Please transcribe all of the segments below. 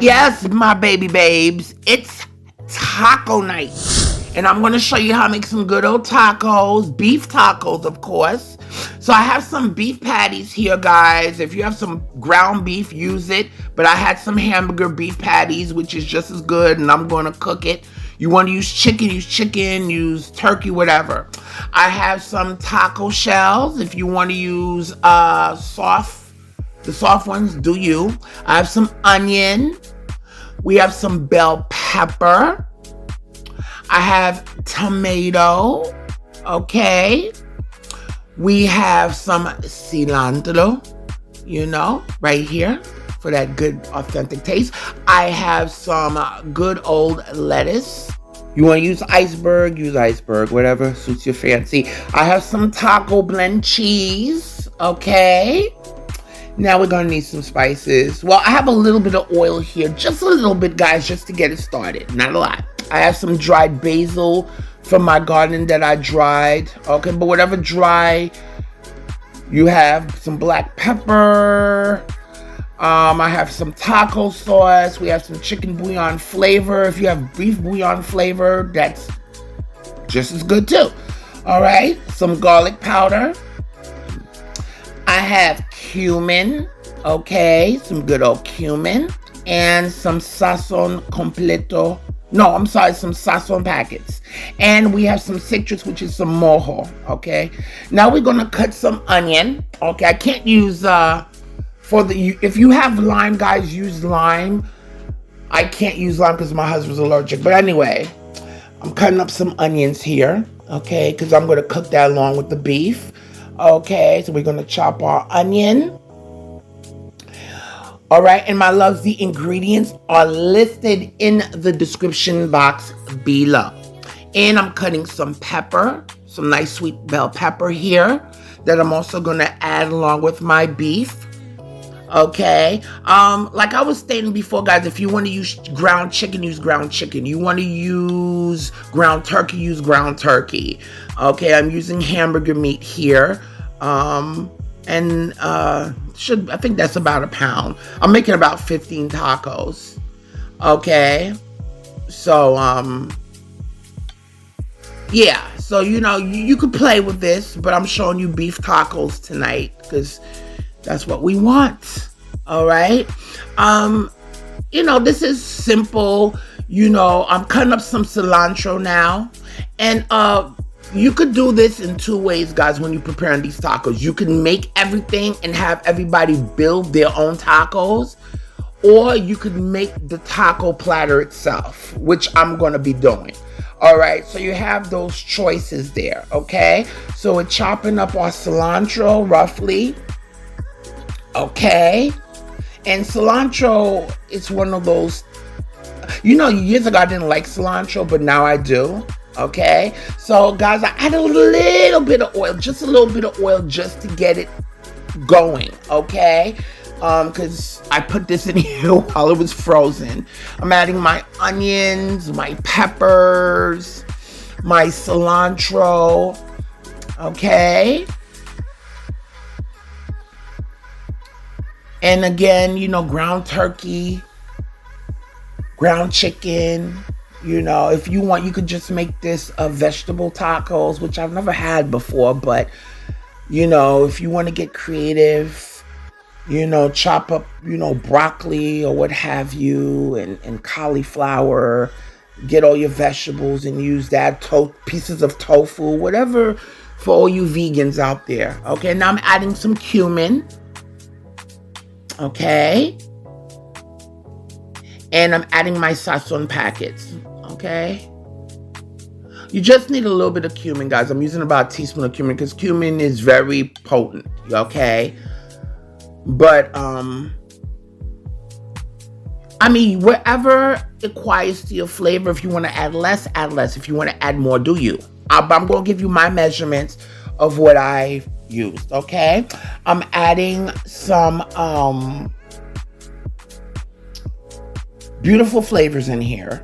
Yes, my baby babes, it's taco night. And I'm going to show you how to make some good old tacos, beef tacos, of course. So I have some beef patties here, guys. If you have some ground beef, use it. But I had some hamburger beef patties, which is just as good, and I'm going to cook it. You want to use chicken, use turkey, whatever. I have some taco shells. If you want to use the soft ones, do you. I have some onion. We have some bell pepper. I have tomato. Okay. We have some cilantro, right here for that good authentic taste. I have some good old lettuce. You want to use iceberg, whatever suits your fancy. I have some taco blend cheese. Okay. Now we're going to need some spices. Well, I have a little bit of oil here. Just a little bit, guys, just to get it started. Not a lot. I have some dried basil from my garden that I dried. Okay, but whatever dry you have. Some black pepper. I have some taco sauce. We have some chicken bouillon flavor. If you have beef bouillon flavor, that's just as good too. All right, some garlic powder. I have cumin, okay, some good old cumin, and some sazon completo. No, I'm sorry, some sazon packets. And we have some citrus, which is some Mojo, okay. Now we're gonna cut some onion, okay. I can't use, if you have lime, guys, use lime. I can't use lime because my husband's allergic. But anyway, I'm cutting up some onions here, okay, because I'm gonna cook that along with the beef. Okay, so we're going to chop our onion. All right, and my loves, the ingredients are listed in the description box below. And I'm cutting some pepper, some nice sweet bell pepper here that I'm also going to add along with my beef. Okay, like I was stating before, guys, if you want to use ground chicken, use ground chicken. You want to use ground turkey, use ground turkey. Okay, I'm using hamburger meat here. I think that's about a pound. I'm making about 15 tacos. Okay, so yeah, so you could play with this, but I'm showing you beef tacos tonight because that's what we want. All right. This is simple. I'm cutting up some cilantro now. And you could do this in two ways, guys, when you're preparing these tacos. You can make everything and have everybody build their own tacos. Or you could make the taco platter itself, which I'm going to be doing. All right, so you have those choices there, okay? So we're chopping up our cilantro roughly. Okay, and cilantro is one of those, years ago I didn't like cilantro, but now I do. Okay, so guys, I add a little bit of oil, just a little bit of oil just to get it going. Okay, because I put this in here while it was frozen. I'm adding my onions, my peppers, my cilantro. Okay. And again, ground turkey, ground chicken, if you want, you could just make this vegetable tacos, which I've never had before. But, if you want to get creative, chop up, broccoli or what have you, and cauliflower, get all your vegetables and use that, pieces of tofu, whatever for all you vegans out there. Okay, now I'm adding some cumin. Okay, and I'm adding my sazon packets. Okay, you just need a little bit of cumin, guys. I'm using about a teaspoon of cumin because cumin is very potent. Okay, but wherever it acquires to your flavor. If you want to add less, add less. If you want to add more, do you? I'm going to give you my measurements of what I used. Okay, I'm adding some beautiful flavors in here.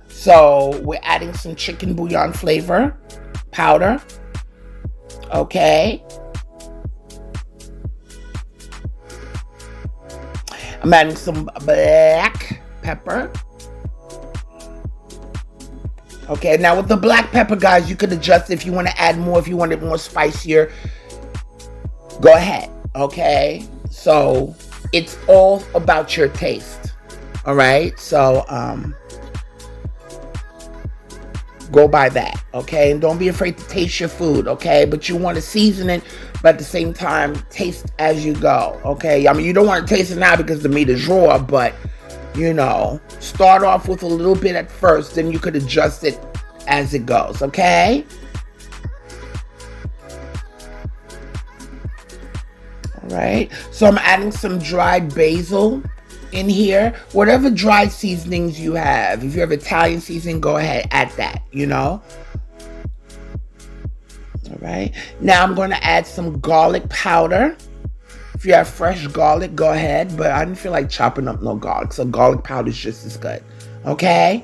So we're adding some chicken bouillon flavor powder. Okay, I'm adding some black pepper. Okay, now with the black pepper, guys, you could adjust if you want to add more, if you want it more spicier. Go ahead, okay? So it's all about your taste, all right? So go by that, okay? And don't be afraid to taste your food, okay? But you want to season it, but at the same time, taste as you go, okay? I mean, you don't want to taste it now because the meat is raw, but, you know, start off with a little bit at first, then you could adjust it as it goes, okay? All right, so I'm adding some dried basil in here. Whatever dried seasonings you have. If you have Italian seasoning, go ahead, add that, you know. All right, now I'm going to add some garlic powder. If you have fresh garlic, go ahead, but I didn't feel like chopping up no garlic, so garlic powder is just as good, okay?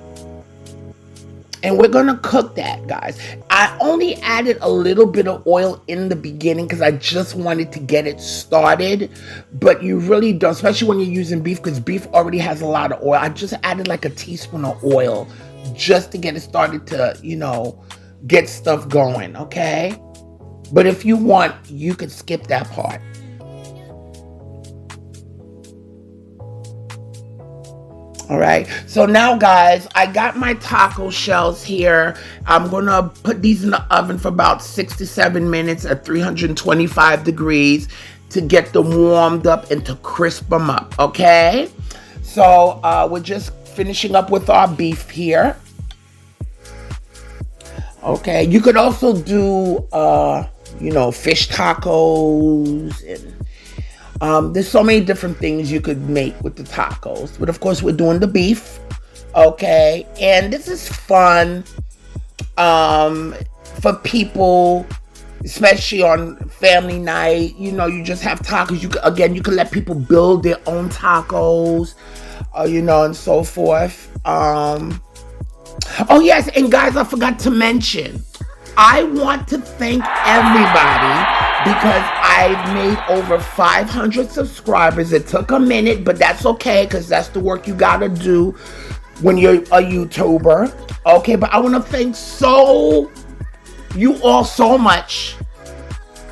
And we're going to cook that, guys. I only added a little bit of oil in the beginning because I just wanted to get it started. But you really don't, especially when you're using beef, because beef already has a lot of oil. I just added like a teaspoon of oil just to get it started to, you know, get stuff going, okay? But if you want, you could skip that part. All right, so now, guys, I got my taco shells here. I'm gonna put these in the oven for about 6 to 7 minutes at 325 degrees to get them warmed up and to crisp them up, okay? So we're just finishing up with our beef here. Okay, you could also do, you know, fish tacos and there's so many different things you could make with the tacos. But of course, we're doing the beef. Okay. And this is fun for people, especially on family night. You know, you just have tacos. You can let people build their own tacos, you know, and so forth. Oh, yes. And guys, I forgot to mention, I want to thank everybody because I've made over 500 subscribers. It took a minute, but that's okay because that's the work you gotta do when you're a YouTuber. Okay, but I want to thank you all so much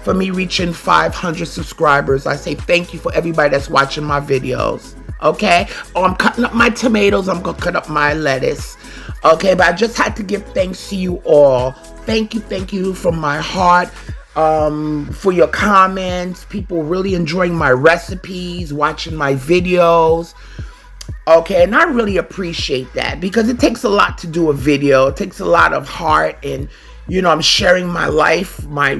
for me reaching 500 subscribers. I say thank you for everybody that's watching my videos. Okay, oh, I'm cutting up my tomatoes. I'm gonna cut up my lettuce. Okay, but I just had to give thanks to you all. Thank you from my heart for your comments. People really enjoying my recipes, watching my videos. Okay, and I really appreciate that because it takes a lot to do a video. It takes a lot of heart, and you know, I'm sharing my life, my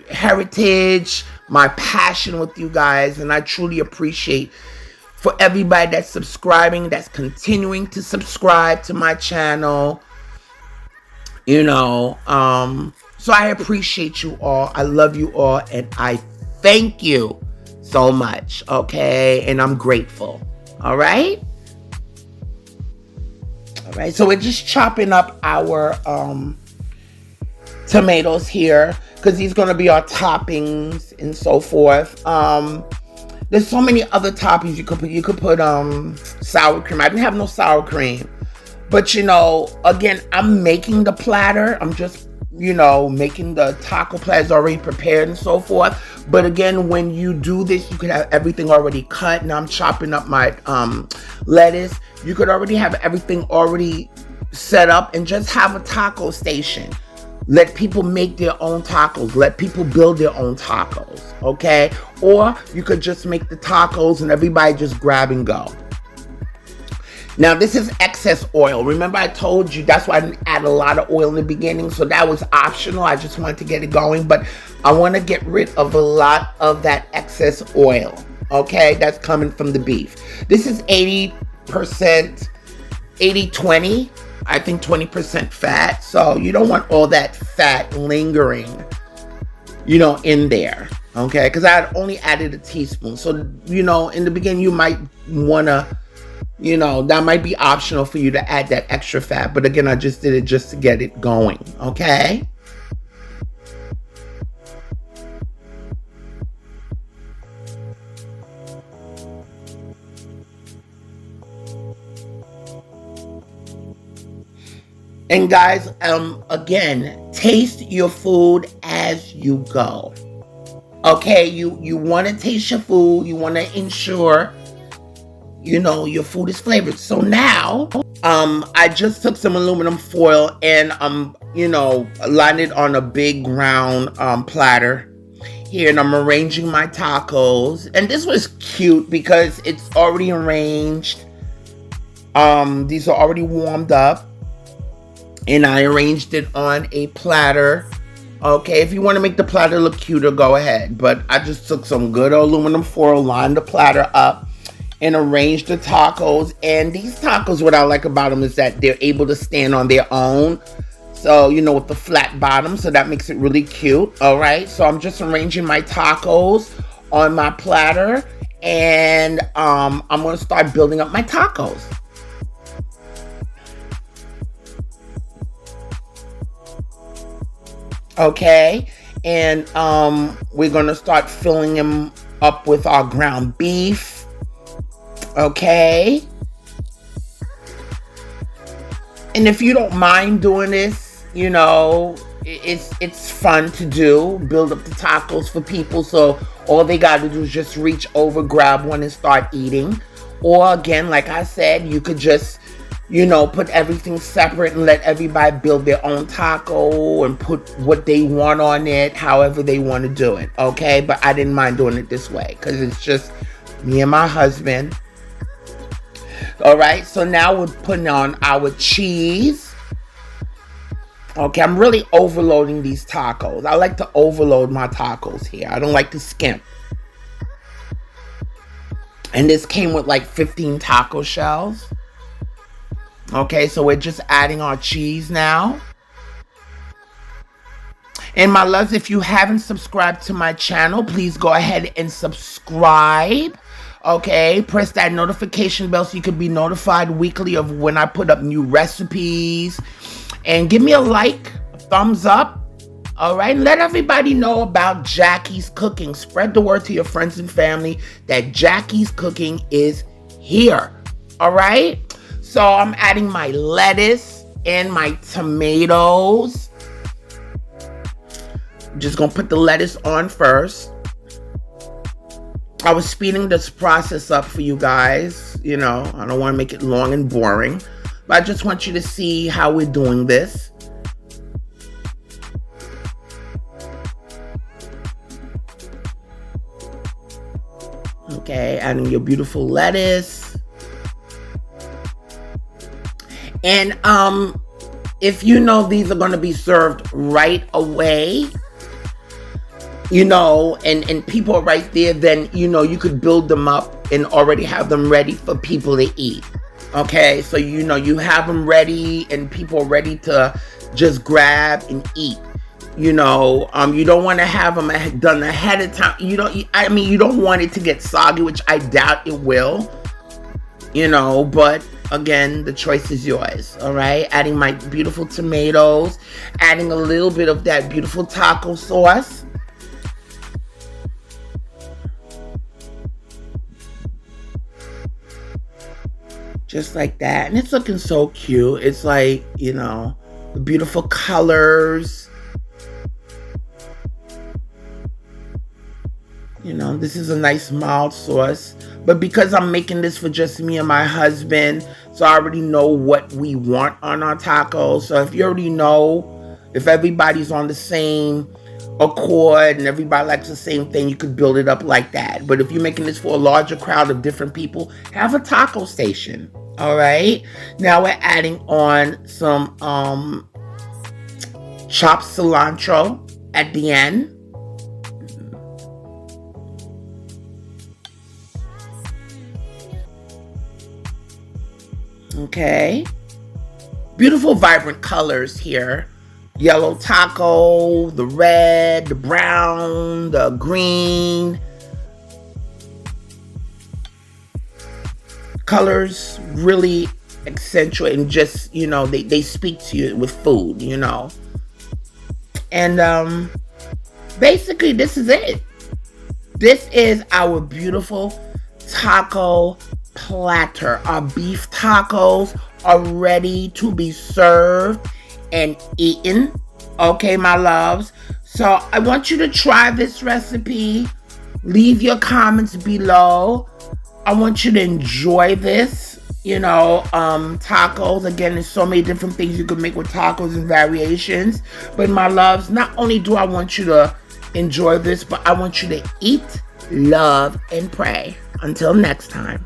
heritage, my passion with you guys, and I truly appreciate for everybody that's subscribing, that's continuing to subscribe to my channel. You know, so I appreciate you all. I love you all, and I thank you so much, okay? And I'm grateful, all right? All right, so we're just chopping up our tomatoes here because these are going to be our toppings and so forth. There's so many other toppings you could put. You could put sour cream. I didn't have no sour cream. But, you know, again, I'm making the platter. I'm just, you know, making the taco platters already prepared and so forth. But again, when you do this, you could have everything already cut. Now I'm chopping up my lettuce. You could already have everything already set up and just have a taco station. Let people make their own tacos. Let people build their own tacos, okay? Or you could just make the tacos and everybody just grab and go. Now, this is excess oil. Remember, I told you that's why I didn't add a lot of oil in the beginning. So that was optional. I just wanted to get it going. But I want to get rid of a lot of that excess oil. Okay? That's coming from the beef. This is 80%, 80-20. I think 20% fat. So you don't want all that fat lingering, you know, in there. Okay? Because I had only added a teaspoon. So, you know, in the beginning, you might want to, you know, that might be optional for you to add that extra fat. But again, I just did it just to get it going. Okay? And guys, again, taste your food as you go. Okay, you want to taste your food. You want to ensure, your food is flavored. So now, I just took some aluminum foil and, lined it on a big round platter here, and I'm arranging my tacos. And this was cute because it's already arranged. These are already warmed up, and I arranged it on a platter. Okay, if you want to make the platter look cuter, go ahead. But I just took some good aluminum foil, lined the platter up, and arranged the tacos. And these tacos, what I like about them is that they're able to stand on their own. So, with the flat bottom, so that makes it really cute. All right, so I'm just arranging my tacos on my platter, and I'm going to start building up my tacos. Okay, and we're going to start filling them up with our ground beef. Okay, and if you don't mind doing this, it's fun to do. Build up the tacos for people, so all they got to do is just reach over, grab one, and start eating. Or again, like I said, you could just put everything separate and let everybody build their own taco and put what they want on it, however they want to do it. Okay, but I didn't mind doing it this way because it's just me and my husband. All right, so now we're putting on our cheese. Okay, I'm really overloading these tacos. I like to overload my tacos here. I don't like to skimp. And this came with like 15 taco shells. Okay, so we're just adding our cheese now. And my loves, if you haven't subscribed to my channel, please go ahead and subscribe. Okay, press that notification bell so you can be notified weekly of when I put up new recipes. And give me a like, a thumbs up. All right, let everybody know about Jackie's Cooking. Spread the word to your friends and family that Jackie's Cooking is here. All right, so I'm adding my lettuce and my tomatoes. I'm just gonna put the lettuce on first. I was speeding this process up for you guys. I don't want to make it long and boring, but I just want you to see how we're doing this. Okay, adding your beautiful lettuce. And if these are going to be served right away, and people are right there, then, you could build them up and already have them ready for people to eat. Okay, so, you have them ready and people are ready to just grab and eat. You don't want to have them done ahead of time. You don't want it to get soggy, which I doubt it will. But again, the choice is yours. All right, adding my beautiful tomatoes, adding a little bit of that beautiful taco sauce. Just like that. And it's looking so cute. It's like, the beautiful colors. This is a nice mild sauce. But because I'm making this for just me and my husband, so I already know what we want on our tacos. So if you already know, if everybody's on the same accord and everybody likes the same thing, you could build it up like that. But if you're making this for a larger crowd of different people, have a taco station. All right, now we're adding on some chopped cilantro at the end. Okay, beautiful vibrant colors here. Yellow taco, the red, the brown, the green. Colors really accentuate and just, they speak to you with food, And basically, this is it. This is our beautiful taco platter. Our beef tacos are ready to be served. and eaten. Okay, my loves. So I want you to try this recipe. Leave your comments below. I want you to enjoy this. Tacos. Again, there's so many different things you can make with tacos and variations. But my loves, not only do I want you to enjoy this, but I want you to eat, love, and pray. Until next time.